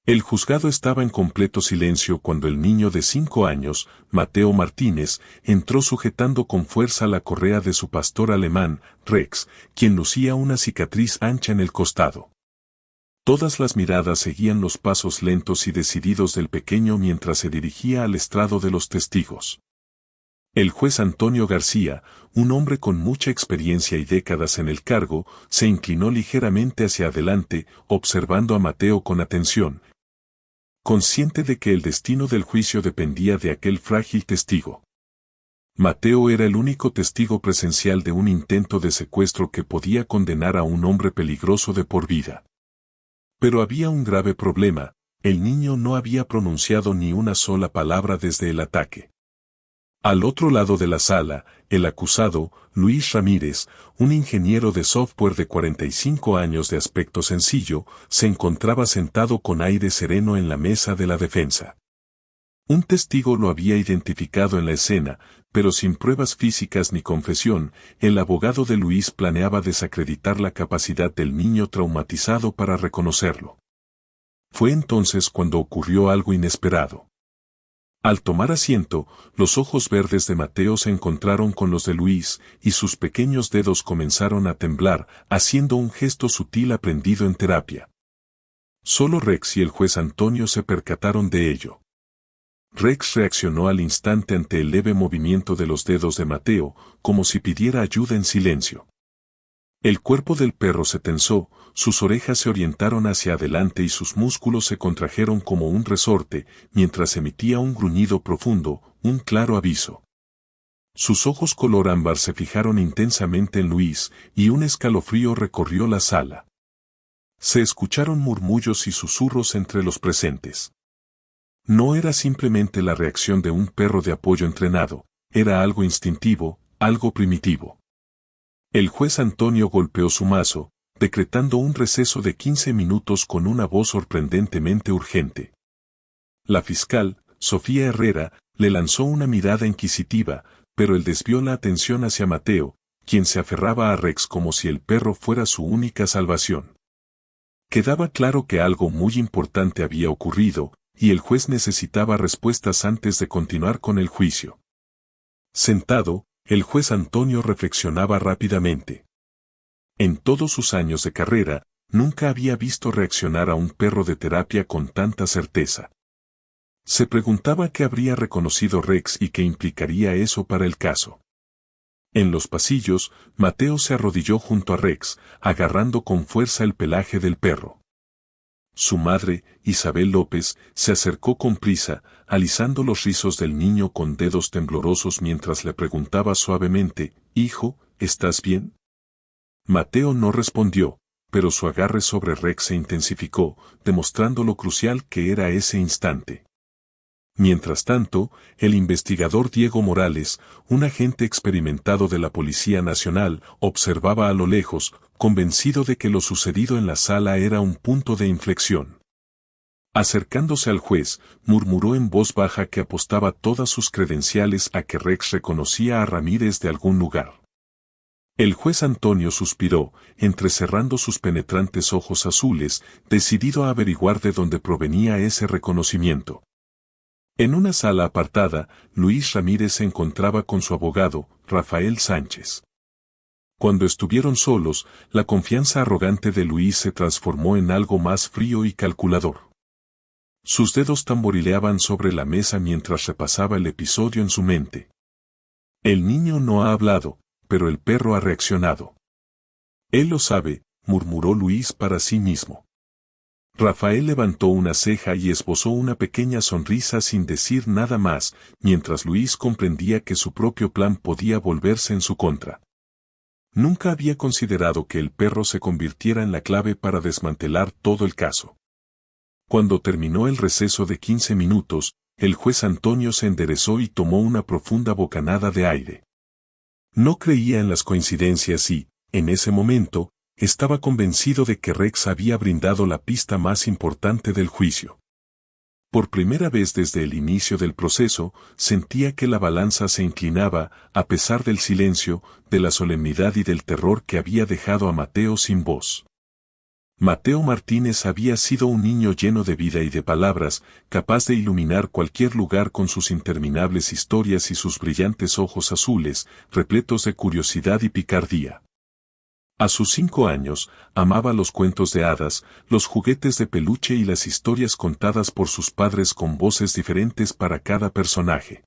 El juzgado estaba en completo silencio cuando el niño de 5 años, Mateo Martínez, entró sujetando con fuerza la correa de su pastor alemán, Rex, quien lucía una cicatriz ancha en el costado. Todas las miradas seguían los pasos lentos y decididos del pequeño mientras se dirigía al estrado de los testigos. El juez Antonio García, un hombre con mucha experiencia y décadas en el cargo, se inclinó ligeramente hacia adelante, observando a Mateo con atención, consciente de que el destino del juicio dependía de aquel frágil testigo. Mateo era el único testigo presencial de un intento de secuestro que podía condenar a un hombre peligroso de por vida. Pero había un grave problema: el niño no había pronunciado ni una sola palabra desde el ataque. Al otro lado de la sala, el acusado, Luis Ramírez, un ingeniero de software de 45 años de aspecto sencillo, se encontraba sentado con aire sereno en la mesa de la defensa. Un testigo lo había identificado en la escena, pero sin pruebas físicas ni confesión, el abogado de Luis planeaba desacreditar la capacidad del niño traumatizado para reconocerlo. Fue entonces cuando ocurrió algo inesperado. Al tomar asiento, los ojos verdes de Mateo se encontraron con los de Luis, y sus pequeños dedos comenzaron a temblar, haciendo un gesto sutil aprendido en terapia. Solo Rex y el juez Antonio se percataron de ello. Rex reaccionó al instante ante el leve movimiento de los dedos de Mateo, como si pidiera ayuda en silencio. El cuerpo del perro se tensó, sus orejas se orientaron hacia adelante y sus músculos se contrajeron como un resorte, mientras emitía un gruñido profundo, un claro aviso. Sus ojos color ámbar se fijaron intensamente en Luis, y un escalofrío recorrió la sala. Se escucharon murmullos y susurros entre los presentes. No era simplemente la reacción de un perro de apoyo entrenado, era algo instintivo, algo primitivo. El juez Antonio golpeó su mazo, decretando un receso de 15 minutos con una voz sorprendentemente urgente. La fiscal, Sofía Herrera, le lanzó una mirada inquisitiva, pero él desvió la atención hacia Mateo, quien se aferraba a Rex como si el perro fuera su única salvación. Quedaba claro que algo muy importante había ocurrido, y el juez necesitaba respuestas antes de continuar con el juicio. Sentado, el juez Antonio reflexionaba rápidamente. En todos sus años de carrera, nunca había visto reaccionar a un perro de terapia con tanta certeza. Se preguntaba qué habría reconocido Rex y qué implicaría eso para el caso. En los pasillos, Mateo se arrodilló junto a Rex, agarrando con fuerza el pelaje del perro. Su madre, Isabel López, se acercó con prisa, alisando los rizos del niño con dedos temblorosos mientras le preguntaba suavemente: «Hijo, ¿estás bien?». Mateo no respondió, pero su agarre sobre Rex se intensificó, demostrando lo crucial que era ese instante. Mientras tanto, el investigador Diego Morales, un agente experimentado de la Policía Nacional, observaba a lo lejos, convencido de que lo sucedido en la sala era un punto de inflexión. Acercándose al juez, murmuró en voz baja que apostaba todas sus credenciales a que Rex reconocía a Ramírez de algún lugar. El juez Antonio suspiró, entrecerrando sus penetrantes ojos azules, decidido a averiguar de dónde provenía ese reconocimiento. En una sala apartada, Luis Ramírez se encontraba con su abogado, Rafael Sánchez. Cuando estuvieron solos, la confianza arrogante de Luis se transformó en algo más frío y calculador. Sus dedos tamborileaban sobre la mesa mientras repasaba el episodio en su mente. El niño no ha hablado, pero el perro ha reaccionado. Él lo sabe, murmuró Luis para sí mismo. Rafael levantó una ceja y esbozó una pequeña sonrisa sin decir nada más, mientras Luis comprendía que su propio plan podía volverse en su contra. Nunca había considerado que el perro se convirtiera en la clave para desmantelar todo el caso. Cuando terminó el receso de 15 minutos, el juez Antonio se enderezó y tomó una profunda bocanada de aire. No creía en las coincidencias y, en ese momento, estaba convencido de que Rex había brindado la pista más importante del juicio. Por primera vez desde el inicio del proceso, sentía que la balanza se inclinaba, a pesar del silencio, de la solemnidad y del terror que había dejado a Mateo sin voz. Mateo Martínez había sido un niño lleno de vida y de palabras, capaz de iluminar cualquier lugar con sus interminables historias y sus brillantes ojos azules, repletos de curiosidad y picardía. A sus 5 años, amaba los cuentos de hadas, los juguetes de peluche y las historias contadas por sus padres con voces diferentes para cada personaje.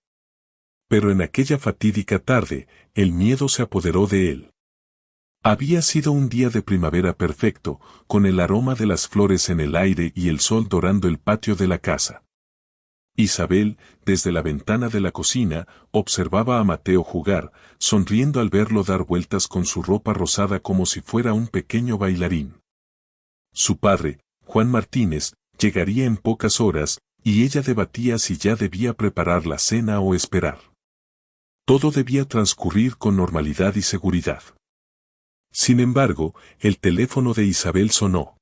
Pero en aquella fatídica tarde, el miedo se apoderó de él. Había sido un día de primavera perfecto, con el aroma de las flores en el aire y el sol dorando el patio de la casa. Isabel, desde la ventana de la cocina, observaba a Mateo jugar, sonriendo al verlo dar vueltas con su ropa rosada como si fuera un pequeño bailarín. Su padre, Juan Martínez, llegaría en pocas horas, y ella debatía si ya debía preparar la cena o esperar. Todo debía transcurrir con normalidad y seguridad. Sin embargo, el teléfono de Isabel sonó.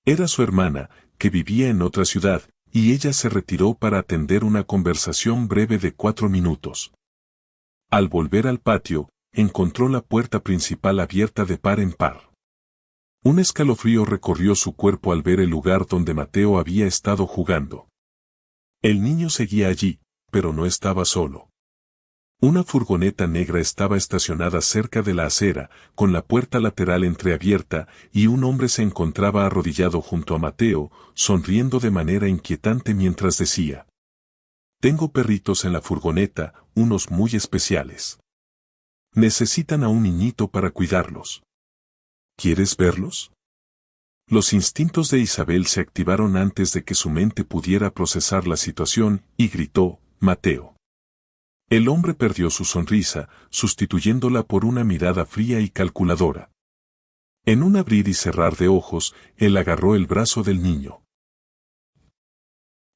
Era su hermana, que vivía en otra ciudad, y ella se retiró para atender una conversación breve de 4 minutos. Al volver al patio, encontró la puerta principal abierta de par en par. Un escalofrío recorrió su cuerpo al ver el lugar donde Mateo había estado jugando. El niño seguía allí, pero no estaba solo. Una furgoneta negra estaba estacionada cerca de la acera, con la puerta lateral entreabierta, y un hombre se encontraba arrodillado junto a Mateo, sonriendo de manera inquietante mientras decía: «Tengo perritos en la furgoneta, unos muy especiales. Necesitan a un niñito para cuidarlos. ¿Quieres verlos?». Los instintos de Isabel se activaron antes de que su mente pudiera procesar la situación, y gritó: «Mateo». El hombre perdió su sonrisa, sustituyéndola por una mirada fría y calculadora. En un abrir y cerrar de ojos, él agarró el brazo del niño.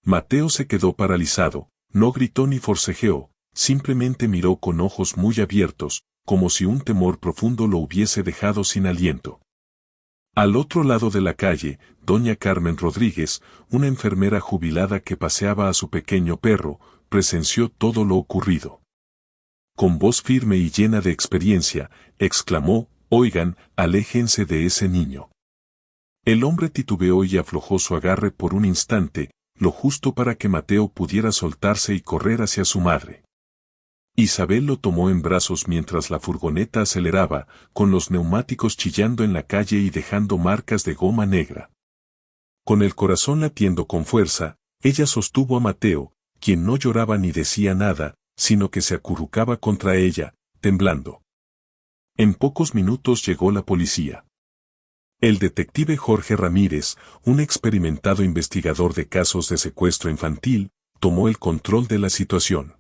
Mateo se quedó paralizado, no gritó ni forcejeó, simplemente miró con ojos muy abiertos, como si un temor profundo lo hubiese dejado sin aliento. Al otro lado de la calle, doña Carmen Rodríguez, una enfermera jubilada que paseaba a su pequeño perro, presenció todo lo ocurrido. Con voz firme y llena de experiencia, exclamó: «Oigan, aléjense de ese niño». El hombre titubeó y aflojó su agarre por un instante, lo justo para que Mateo pudiera soltarse y correr hacia su madre. Isabel lo tomó en brazos mientras la furgoneta aceleraba, con los neumáticos chillando en la calle y dejando marcas de goma negra. Con el corazón latiendo con fuerza, ella sostuvo a Mateo, quien no lloraba ni decía nada, sino que se acurrucaba contra ella, temblando. En pocos minutos llegó la policía. El detective Jorge Ramírez, un experimentado investigador de casos de secuestro infantil, tomó el control de la situación.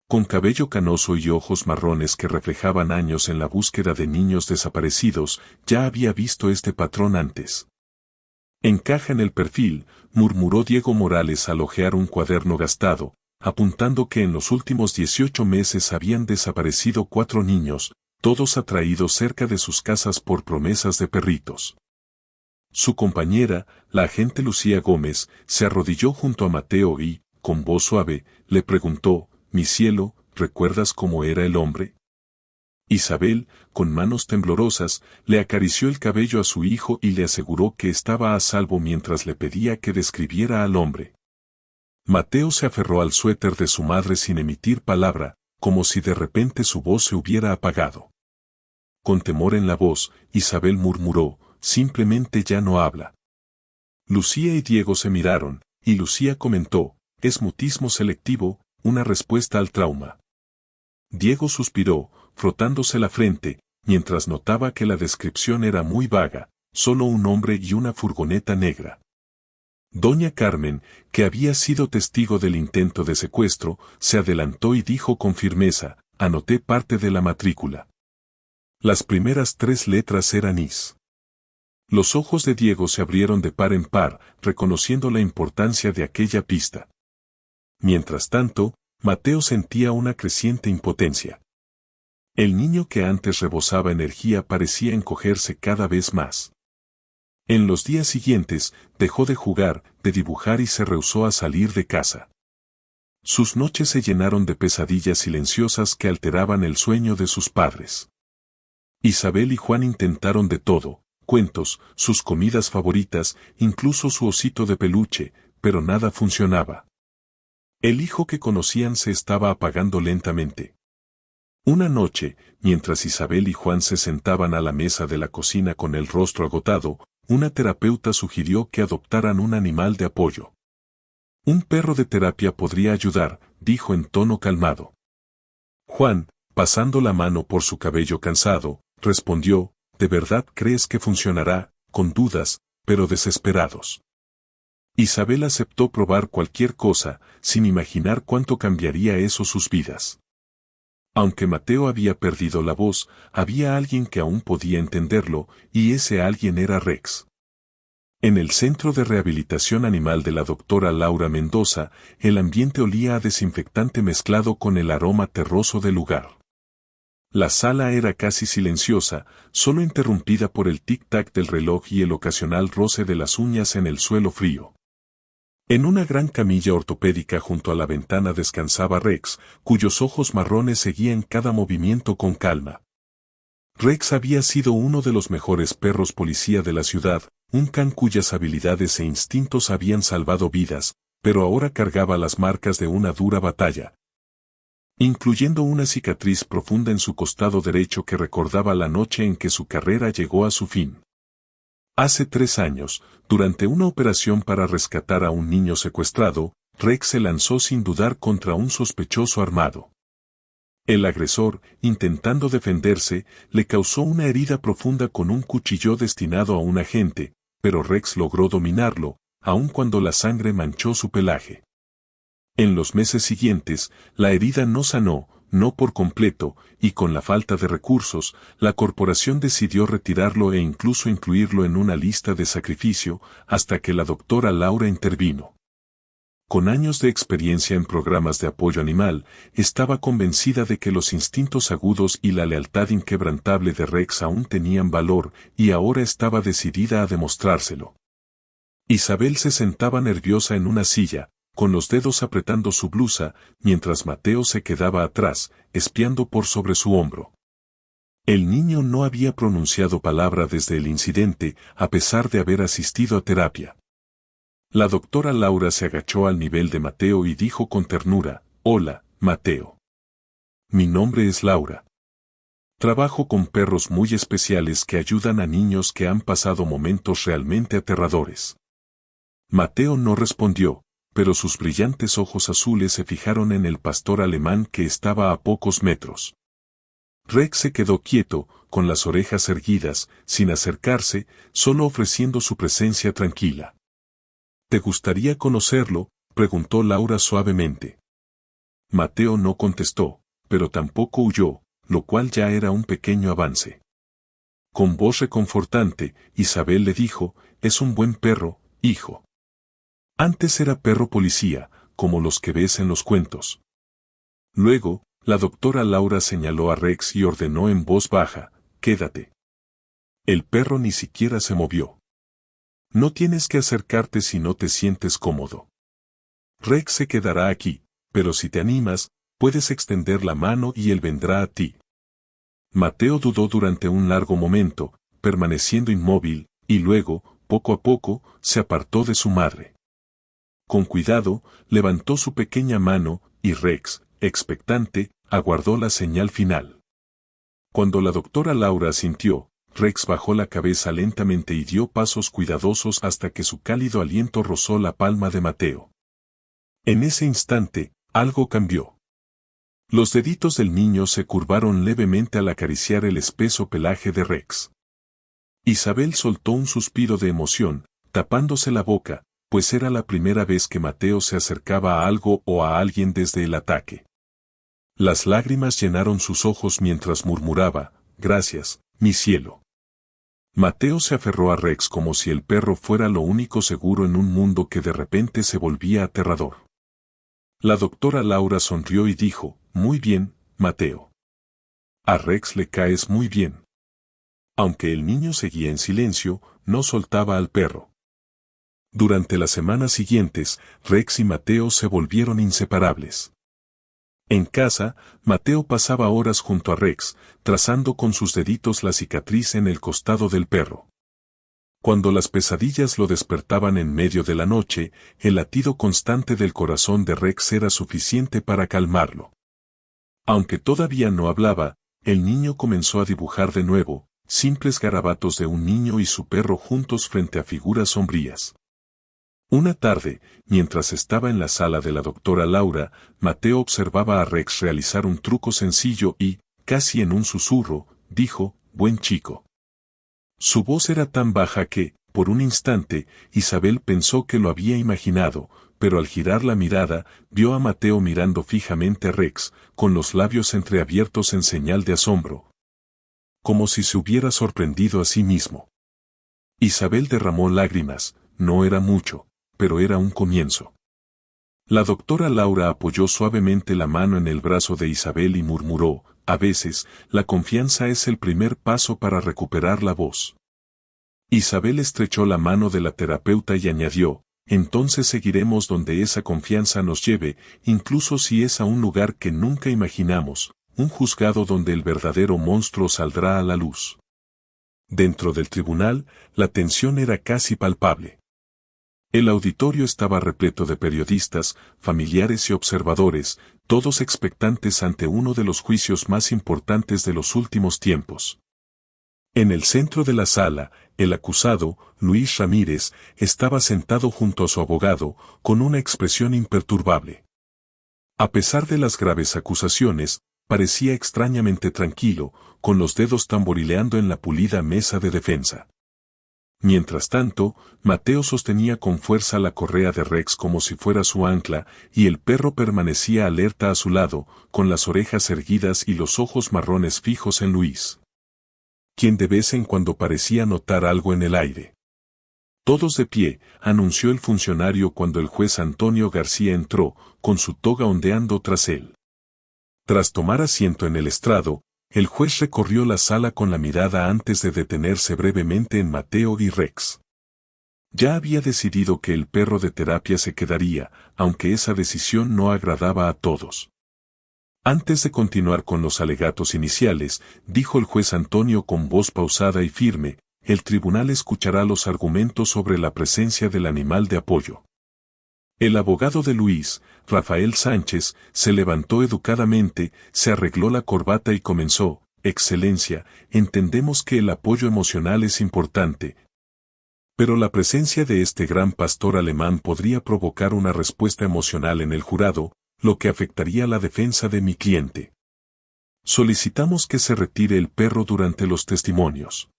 Con cabello canoso y ojos marrones que reflejaban años en la búsqueda de niños desaparecidos, ya había visto este patrón antes. «Encaja en el perfil», murmuró Diego Morales al hojear un cuaderno gastado, apuntando que en los últimos 18 meses habían desaparecido 4 niños, todos atraídos cerca de sus casas por promesas de perritos. Su compañera, la agente Lucía Gómez, se arrodilló junto a Mateo y, con voz suave, le preguntó: «Mi cielo, ¿recuerdas cómo era el hombre?». Isabel, con manos temblorosas, le acarició el cabello a su hijo y le aseguró que estaba a salvo mientras le pedía que describiera al hombre. Mateo se aferró al suéter de su madre sin emitir palabra, como si de repente su voz se hubiera apagado. Con temor en la voz, Isabel murmuró: «Simplemente ya no habla». Lucía y Diego se miraron, y Lucía comentó: «Es mutismo selectivo, una respuesta al trauma». Diego suspiró, frotándose la frente, mientras notaba que la descripción era muy vaga: solo un hombre y una furgoneta negra. Doña Carmen, que había sido testigo del intento de secuestro, se adelantó y dijo con firmeza: «Anoté parte de la matrícula». Las primeras 3 letras eran IS. Los ojos de Diego se abrieron de par en par, reconociendo la importancia de aquella pista. Mientras tanto, Mateo sentía una creciente impotencia. El niño que antes rebosaba energía parecía encogerse cada vez más. En los días siguientes, dejó de jugar, de dibujar y se rehusó a salir de casa. Sus noches se llenaron de pesadillas silenciosas que alteraban el sueño de sus padres. Isabel y Juan intentaron de todo, cuentos, sus comidas favoritas, incluso su osito de peluche, pero nada funcionaba. El hijo que conocían se estaba apagando lentamente. Una noche, mientras Isabel y Juan se sentaban a la mesa de la cocina con el rostro agotado, una terapeuta sugirió que adoptaran un animal de apoyo. Un perro de terapia podría ayudar, dijo en tono calmado. Juan, pasando la mano por su cabello cansado, respondió, ¿de verdad crees que funcionará? Con dudas, pero desesperados. Isabel aceptó probar cualquier cosa, sin imaginar cuánto cambiaría eso sus vidas. Aunque Mateo había perdido la voz, había alguien que aún podía entenderlo, y ese alguien era Rex. En el centro de rehabilitación animal de la doctora Laura Mendoza, el ambiente olía a desinfectante mezclado con el aroma terroso del lugar. La sala era casi silenciosa, solo interrumpida por el tic-tac del reloj y el ocasional roce de las uñas en el suelo frío. En una gran camilla ortopédica junto a la ventana descansaba Rex, cuyos ojos marrones seguían cada movimiento con calma. Rex había sido uno de los mejores perros policía de la ciudad, un can cuyas habilidades e instintos habían salvado vidas, pero ahora cargaba las marcas de una dura batalla, incluyendo una cicatriz profunda en su costado derecho que recordaba la noche en que su carrera llegó a su fin. Hace 3 años, durante una operación para rescatar a un niño secuestrado, Rex se lanzó sin dudar contra un sospechoso armado. El agresor, intentando defenderse, le causó una herida profunda con un cuchillo destinado a un agente, pero Rex logró dominarlo, aun cuando la sangre manchó su pelaje. En los meses siguientes, la herida no sanó, no por completo, y con la falta de recursos, la corporación decidió retirarlo e incluso incluirlo en una lista de sacrificio, hasta que la doctora Laura intervino. Con años de experiencia en programas de apoyo animal, estaba convencida de que los instintos agudos y la lealtad inquebrantable de Rex aún tenían valor, y ahora estaba decidida a demostrárselo. Isabel se sentaba nerviosa en una silla, con los dedos apretando su blusa, mientras Mateo se quedaba atrás, espiando por sobre su hombro. El niño no había pronunciado palabra desde el incidente, a pesar de haber asistido a terapia. La doctora Laura se agachó al nivel de Mateo y dijo con ternura, «Hola, Mateo. Mi nombre es Laura. Trabajo con perros muy especiales que ayudan a niños que han pasado momentos realmente aterradores». Mateo no respondió, pero sus brillantes ojos azules se fijaron en el pastor alemán que estaba a pocos metros. Rex se quedó quieto, con las orejas erguidas, sin acercarse, solo ofreciendo su presencia tranquila. ¿Te gustaría conocerlo?, preguntó Laura suavemente. Mateo no contestó, pero tampoco huyó, lo cual ya era un pequeño avance. Con voz reconfortante, Isabel le dijo, «Es un buen perro, hijo. Antes era perro policía, como los que ves en los cuentos». Luego, la doctora Laura señaló a Rex y ordenó en voz baja, «Quédate». El perro ni siquiera se movió. «No tienes que acercarte si no te sientes cómodo. Rex se quedará aquí, pero si te animas, puedes extender la mano y él vendrá a ti». Mateo dudó durante un largo momento, permaneciendo inmóvil, y luego, poco a poco, se apartó de su madre. Con cuidado, levantó su pequeña mano, y Rex, expectante, aguardó la señal final. Cuando la doctora Laura asintió, Rex bajó la cabeza lentamente y dio pasos cuidadosos hasta que su cálido aliento rozó la palma de Mateo. En ese instante, algo cambió. Los deditos del niño se curvaron levemente al acariciar el espeso pelaje de Rex. Isabel soltó un suspiro de emoción, tapándose la boca, pues era la primera vez que Mateo se acercaba a algo o a alguien desde el ataque. Las lágrimas llenaron sus ojos mientras murmuraba, «Gracias, mi cielo». Mateo se aferró a Rex como si el perro fuera lo único seguro en un mundo que de repente se volvía aterrador. La doctora Laura sonrió y dijo, «Muy bien, Mateo. A Rex le caes muy bien». Aunque el niño seguía en silencio, no soltaba al perro. Durante las semanas siguientes, Rex y Mateo se volvieron inseparables. En casa, Mateo pasaba horas junto a Rex, trazando con sus deditos la cicatriz en el costado del perro. Cuando las pesadillas lo despertaban en medio de la noche, el latido constante del corazón de Rex era suficiente para calmarlo. Aunque todavía no hablaba, el niño comenzó a dibujar de nuevo, simples garabatos de un niño y su perro juntos frente a figuras sombrías. Una tarde, mientras estaba en la sala de la doctora Laura, Mateo observaba a Rex realizar un truco sencillo y, casi en un susurro, dijo, «Buen chico». Su voz era tan baja que, por un instante, Isabel pensó que lo había imaginado, pero al girar la mirada, vio a Mateo mirando fijamente a Rex, con los labios entreabiertos en señal de asombro. Como si se hubiera sorprendido a sí mismo. Isabel derramó lágrimas, no era mucho, pero era un comienzo. La doctora Laura apoyó suavemente la mano en el brazo de Isabel y murmuró, «A veces, la confianza es el primer paso para recuperar la voz». Isabel estrechó la mano de la terapeuta y añadió, «Entonces seguiremos donde esa confianza nos lleve, incluso si es a un lugar que nunca imaginamos, un juzgado donde el verdadero monstruo saldrá a la luz». Dentro del tribunal, la tensión era casi palpable. El auditorio estaba repleto de periodistas, familiares y observadores, todos expectantes ante uno de los juicios más importantes de los últimos tiempos. En el centro de la sala, el acusado, Luis Ramírez, estaba sentado junto a su abogado, con una expresión imperturbable. A pesar de las graves acusaciones, parecía extrañamente tranquilo, con los dedos tamborileando en la pulida mesa de defensa. Mientras tanto, Mateo sostenía con fuerza la correa de Rex como si fuera su ancla, y el perro permanecía alerta a su lado, con las orejas erguidas y los ojos marrones fijos en Luis, quien de vez en cuando parecía notar algo en el aire. «Todos de pie», anunció el funcionario cuando el juez Antonio García entró, con su toga ondeando tras él. Tras tomar asiento en el estrado, el juez recorrió la sala con la mirada antes de detenerse brevemente en Mateo y Rex. Ya había decidido que el perro de terapia se quedaría, aunque esa decisión no agradaba a todos. Antes de continuar con los alegatos iniciales, dijo el juez Antonio con voz pausada y firme, el tribunal escuchará los argumentos sobre la presencia del animal de apoyo. El abogado de Luis, Rafael Sánchez, se levantó educadamente, se arregló la corbata y comenzó, «Excelencia, entendemos que el apoyo emocional es importante, pero la presencia de este gran pastor alemán podría provocar una respuesta emocional en el jurado, lo que afectaría la defensa de mi cliente. Solicitamos que se retire el perro durante los testimonios».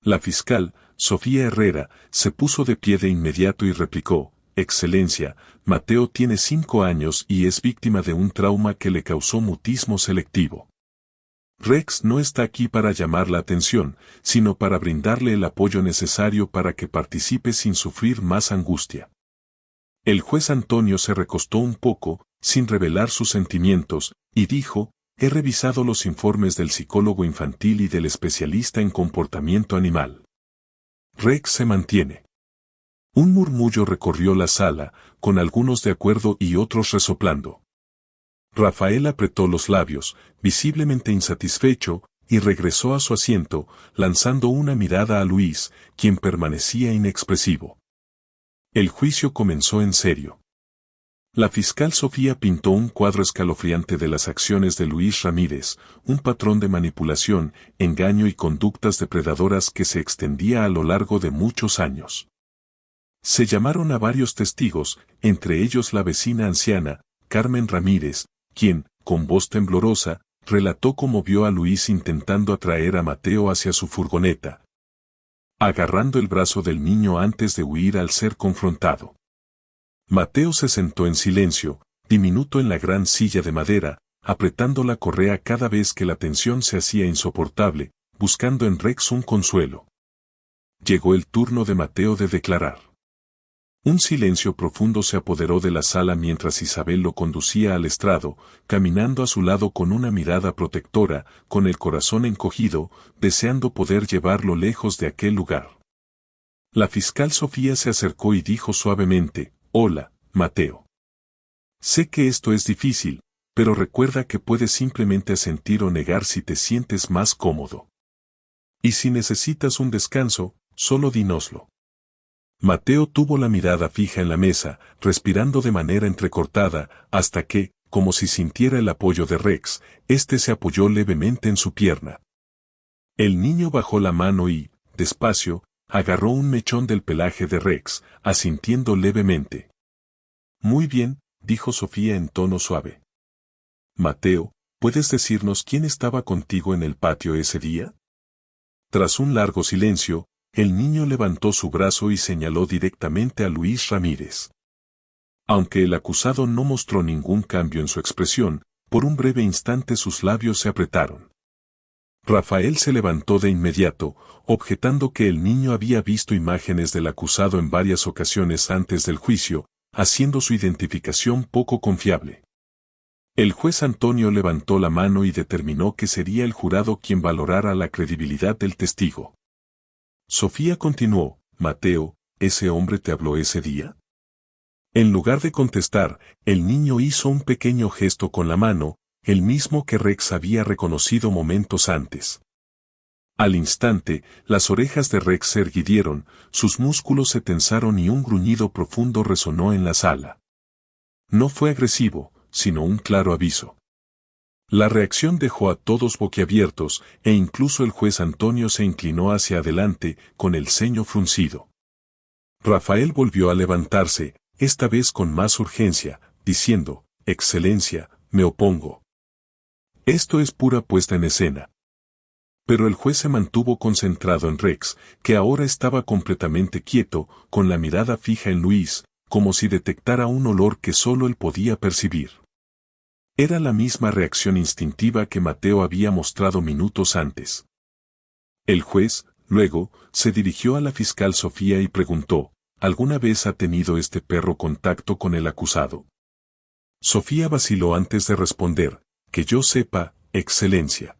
La fiscal, Sofía Herrera, se puso de pie de inmediato y replicó, «Excelencia, Mateo tiene 5 años y es víctima de un trauma que le causó mutismo selectivo. Rex no está aquí para llamar la atención, sino para brindarle el apoyo necesario para que participe sin sufrir más angustia». El juez Antonio se recostó un poco, sin revelar sus sentimientos, y dijo, «He revisado los informes del psicólogo infantil y del especialista en comportamiento animal. Rex se mantiene». Un murmullo recorrió la sala, con algunos de acuerdo y otros resoplando. Rafael apretó los labios, visiblemente insatisfecho, y regresó a su asiento, lanzando una mirada a Luis, quien permanecía inexpresivo. El juicio comenzó en serio. La fiscal Sofía pintó un cuadro escalofriante de las acciones de Luis Ramírez, un patrón de manipulación, engaño y conductas depredadoras que se extendía a lo largo de muchos años. Se llamaron a varios testigos, entre ellos la vecina anciana, Carmen Ramírez, quien, con voz temblorosa, relató cómo vio a Luis intentando atraer a Mateo hacia su furgoneta, agarrando el brazo del niño antes de huir al ser confrontado. Mateo se sentó en silencio, diminuto en la gran silla de madera, apretando la correa cada vez que la tensión se hacía insoportable, buscando en Rex un consuelo. Llegó el turno de Mateo de declarar. Un silencio profundo se apoderó de la sala mientras Isabel lo conducía al estrado, caminando a su lado con una mirada protectora, con el corazón encogido, deseando poder llevarlo lejos de aquel lugar. La fiscal Sofía se acercó y dijo suavemente, «Hola, Mateo. Sé que esto es difícil, pero recuerda que puedes simplemente asentir o negar si te sientes más cómodo. Y si necesitas un descanso, solo dínoslo. Mateo tuvo la mirada fija en la mesa, respirando de manera entrecortada, hasta que, como si sintiera el apoyo de Rex, éste se apoyó levemente en su pierna. El niño bajó la mano y, despacio, agarró un mechón del pelaje de Rex, asintiendo levemente. Muy bien, dijo Sofía en tono suave. Mateo, ¿puedes decirnos quién estaba contigo en el patio ese día? Tras un largo silencio, el niño levantó su brazo y señaló directamente a Luis Ramírez. Aunque el acusado no mostró ningún cambio en su expresión, por un breve instante sus labios se apretaron. Rafael se levantó de inmediato, objetando que el niño había visto imágenes del acusado en varias ocasiones antes del juicio, haciendo su identificación poco confiable. El juez Antonio levantó la mano y determinó que sería el jurado quien valorara la credibilidad del testigo. Sofía continuó, Mateo, ¿ese hombre te habló ese día? En lugar de contestar, el niño hizo un pequeño gesto con la mano, el mismo que Rex había reconocido momentos antes. Al instante, las orejas de Rex se erguidieron, sus músculos se tensaron y un gruñido profundo resonó en la sala. No fue agresivo, sino un claro aviso. La reacción dejó a todos boquiabiertos, e incluso el juez Antonio se inclinó hacia adelante, con el ceño fruncido. Rafael volvió a levantarse, esta vez con más urgencia, diciendo, Excelencia, me opongo. Esto es pura puesta en escena. Pero el juez se mantuvo concentrado en Rex, que ahora estaba completamente quieto, con la mirada fija en Luis, como si detectara un olor que solo él podía percibir. Era la misma reacción instintiva que Mateo había mostrado minutos antes. El juez, luego, se dirigió a la fiscal Sofía y preguntó, ¿alguna vez ha tenido este perro contacto con el acusado? Sofía vaciló antes de responder, que yo sepa, Excelencia.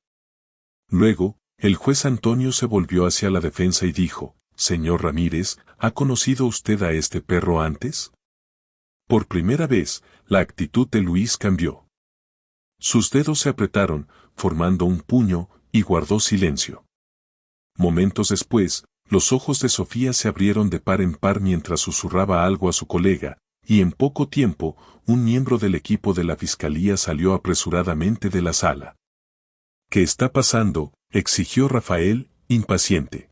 Luego, el juez Antonio se volvió hacia la defensa y dijo, Señor Ramírez, ¿ha conocido usted a este perro antes? Por primera vez, la actitud de Luis cambió. Sus dedos se apretaron, formando un puño, y guardó silencio. Momentos después, los ojos de Sofía se abrieron de par en par mientras susurraba algo a su colega, y en poco tiempo, un miembro del equipo de la fiscalía salió apresuradamente de la sala. ¿Qué está pasando?, exigió Rafael, impaciente.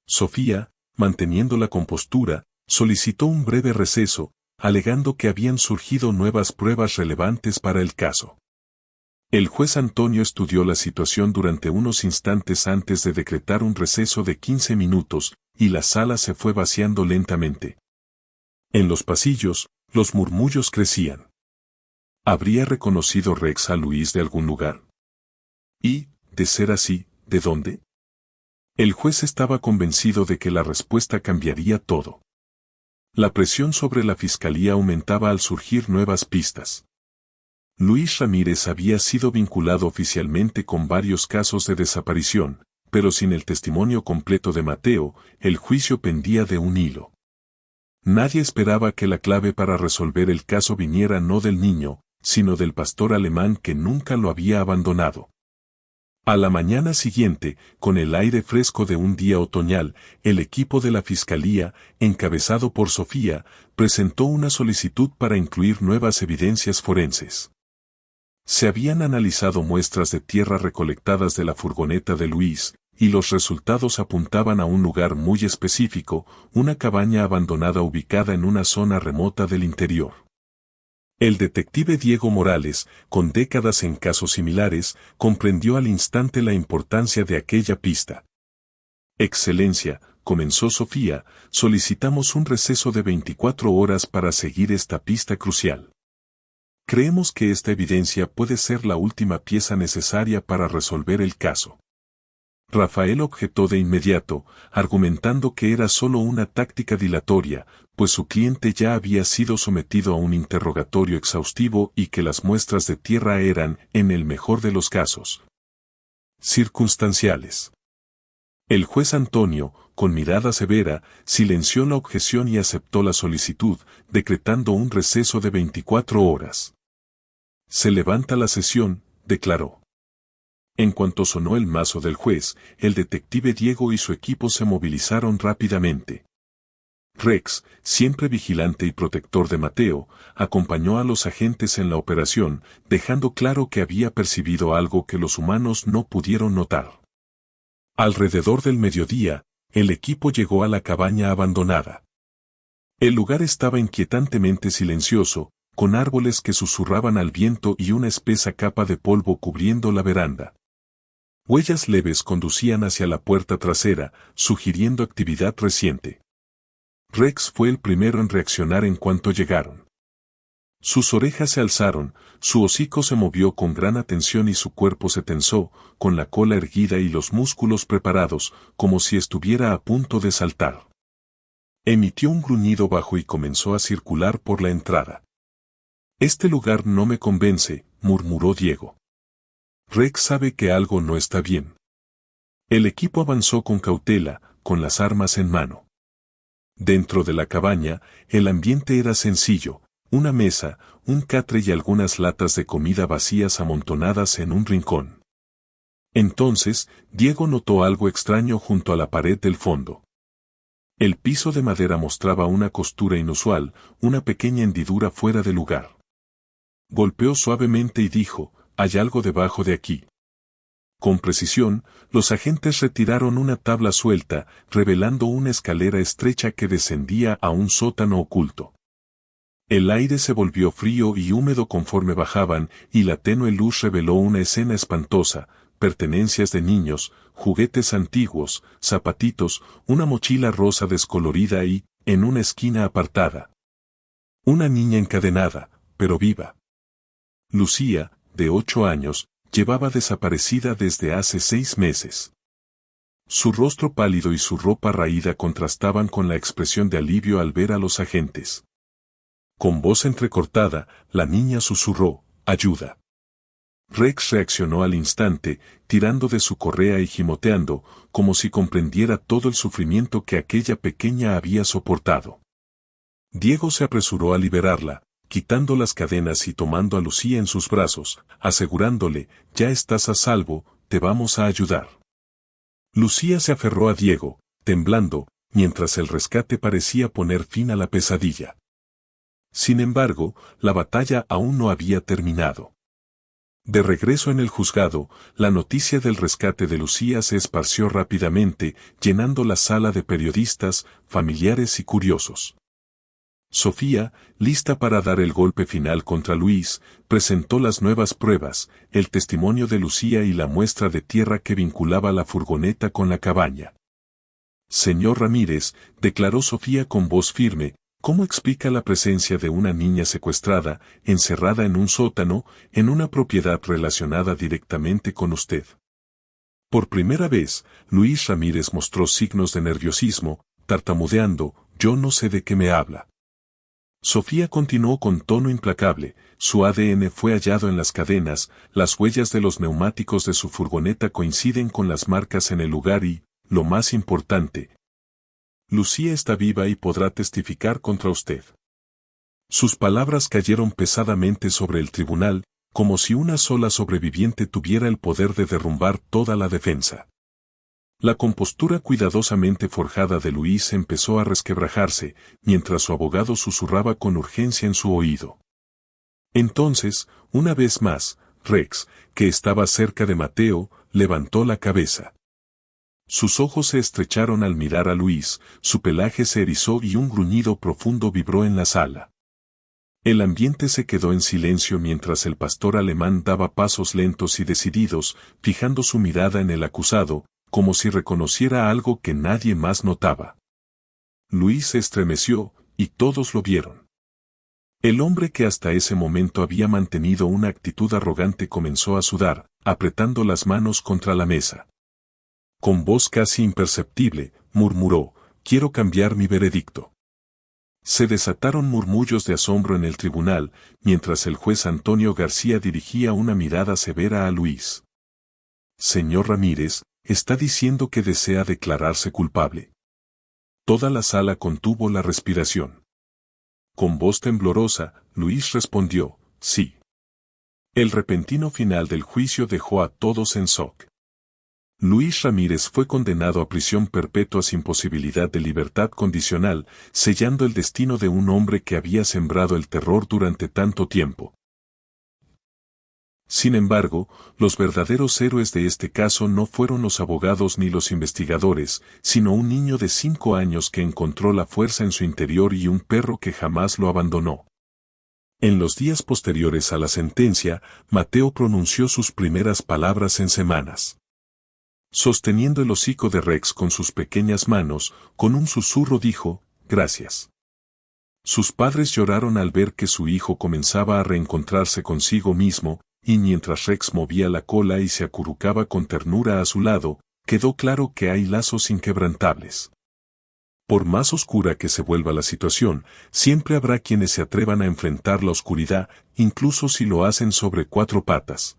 Sofía, manteniendo la compostura, solicitó un breve receso, alegando que habían surgido nuevas pruebas relevantes para el caso. El juez Antonio estudió la situación durante unos instantes antes de decretar un receso de 15 minutos, y la sala se fue vaciando lentamente. En los pasillos, los murmullos crecían. ¿Habría reconocido Rex a Luis de algún lugar? Y, de ser así, ¿de dónde? El juez estaba convencido de que la respuesta cambiaría todo. La presión sobre la fiscalía aumentaba al surgir nuevas pistas. Luis Ramírez había sido vinculado oficialmente con varios casos de desaparición, pero sin el testimonio completo de Mateo, el juicio pendía de un hilo. Nadie esperaba que la clave para resolver el caso viniera no del niño, sino del pastor alemán que nunca lo había abandonado. A la mañana siguiente, con el aire fresco de un día otoñal, el equipo de la Fiscalía, encabezado por Sofía, presentó una solicitud para incluir nuevas evidencias forenses. Se habían analizado muestras de tierra recolectadas de la furgoneta de Luis, y los resultados apuntaban a un lugar muy específico, una cabaña abandonada ubicada en una zona remota del interior. El detective Diego Morales, con décadas en casos similares, comprendió al instante la importancia de aquella pista. Excelencia, comenzó Sofía, solicitamos un receso de 24 horas para seguir esta pista crucial. Creemos que esta evidencia puede ser la última pieza necesaria para resolver el caso. Rafael objetó de inmediato, argumentando que era solo una táctica dilatoria, pues su cliente ya había sido sometido a un interrogatorio exhaustivo y que las muestras de tierra eran, en el mejor de los casos, circunstanciales. El juez Antonio, con mirada severa, silenció la objeción y aceptó la solicitud, decretando un receso de 24 horas. Se levanta la sesión, declaró. En cuanto sonó el mazo del juez, el detective Diego y su equipo se movilizaron rápidamente. Rex, siempre vigilante y protector de Mateo, acompañó a los agentes en la operación, dejando claro que había percibido algo que los humanos no pudieron notar. Alrededor del mediodía, el equipo llegó a la cabaña abandonada. El lugar estaba inquietantemente silencioso, con árboles que susurraban al viento y una espesa capa de polvo cubriendo la veranda. Huellas leves conducían hacia la puerta trasera, sugiriendo actividad reciente. Rex fue el primero en reaccionar en cuanto llegaron. Sus orejas se alzaron, su hocico se movió con gran atención y su cuerpo se tensó, con la cola erguida y los músculos preparados, como si estuviera a punto de saltar. Emitió un gruñido bajo y comenzó a circular por la entrada. «Este lugar no me convence», murmuró Diego. Rex sabe que algo no está bien. El equipo avanzó con cautela, con las armas en mano. Dentro de la cabaña, el ambiente era sencillo, una mesa, un catre y algunas latas de comida vacías amontonadas en un rincón. Entonces, Diego notó algo extraño junto a la pared del fondo. El piso de madera mostraba una costura inusual, una pequeña hendidura fuera de lugar. Golpeó suavemente y dijo, «Hay algo debajo de aquí». Con precisión, los agentes retiraron una tabla suelta, revelando una escalera estrecha que descendía a un sótano oculto. El aire se volvió frío y húmedo conforme bajaban, y la tenue luz reveló una escena espantosa: pertenencias de niños, juguetes antiguos, zapatitos, una mochila rosa descolorida y, en una esquina apartada, una niña encadenada, pero viva. Lucía, de 8 años, llevaba desaparecida desde hace 6 meses. Su rostro pálido y su ropa raída contrastaban con la expresión de alivio al ver a los agentes. Con voz entrecortada, la niña susurró, «Ayuda». Rex reaccionó al instante, tirando de su correa y gimoteando, como si comprendiera todo el sufrimiento que aquella pequeña había soportado. Diego se apresuró a liberarla, quitando las cadenas y tomando a Lucía en sus brazos, asegurándole, «Ya estás a salvo, te vamos a ayudar». Lucía se aferró a Diego, temblando, mientras el rescate parecía poner fin a la pesadilla. Sin embargo, la batalla aún no había terminado. De regreso en el juzgado, la noticia del rescate de Lucía se esparció rápidamente, llenando la sala de periodistas, familiares y curiosos. Sofía, lista para dar el golpe final contra Luis, presentó las nuevas pruebas, el testimonio de Lucía y la muestra de tierra que vinculaba la furgoneta con la cabaña. «Señor Ramírez», declaró Sofía con voz firme, «¿cómo explica la presencia de una niña secuestrada, encerrada en un sótano, en una propiedad relacionada directamente con usted?» Por primera vez, Luis Ramírez mostró signos de nerviosismo, tartamudeando, «Yo no sé de qué me habla». Sofía continuó con tono implacable, «Su ADN fue hallado en las cadenas, las huellas de los neumáticos de su furgoneta coinciden con las marcas en el lugar y, lo más importante, Lucía está viva y podrá testificar contra usted». Sus palabras cayeron pesadamente sobre el tribunal, como si una sola sobreviviente tuviera el poder de derrumbar toda la defensa. La compostura cuidadosamente forjada de Luis empezó a resquebrajarse, mientras su abogado susurraba con urgencia en su oído. Entonces, una vez más, Rex, que estaba cerca de Mateo, levantó la cabeza. Sus ojos se estrecharon al mirar a Luis, su pelaje se erizó y un gruñido profundo vibró en la sala. El ambiente se quedó en silencio mientras el pastor alemán daba pasos lentos y decididos, fijando su mirada en el acusado, como si reconociera algo que nadie más notaba. Luis se estremeció, y todos lo vieron. El hombre que hasta ese momento había mantenido una actitud arrogante comenzó a sudar, apretando las manos contra la mesa. Con voz casi imperceptible, murmuró, «Quiero cambiar mi veredicto». Se desataron murmullos de asombro en el tribunal, mientras el juez Antonio García dirigía una mirada severa a Luis. «Señor Ramírez, está diciendo que desea declararse culpable». Toda la sala contuvo la respiración. Con voz temblorosa, Luis respondió, «Sí». El repentino final del juicio dejó a todos en shock. Luis Ramírez fue condenado a prisión perpetua sin posibilidad de libertad condicional, sellando el destino de un hombre que había sembrado el terror durante tanto tiempo. Sin embargo, los verdaderos héroes de este caso no fueron los abogados ni los investigadores, sino un niño de 5 años que encontró la fuerza en su interior y un perro que jamás lo abandonó. En los días posteriores a la sentencia, Mateo pronunció sus primeras palabras en semanas. Sosteniendo el hocico de Rex con sus pequeñas manos, con un susurro dijo, «Gracias». Sus padres lloraron al ver que su hijo comenzaba a reencontrarse consigo mismo, y mientras Rex movía la cola y se acurrucaba con ternura a su lado, quedó claro que hay lazos inquebrantables. Por más oscura que se vuelva la situación, siempre habrá quienes se atrevan a enfrentar la oscuridad, incluso si lo hacen sobre 4 patas.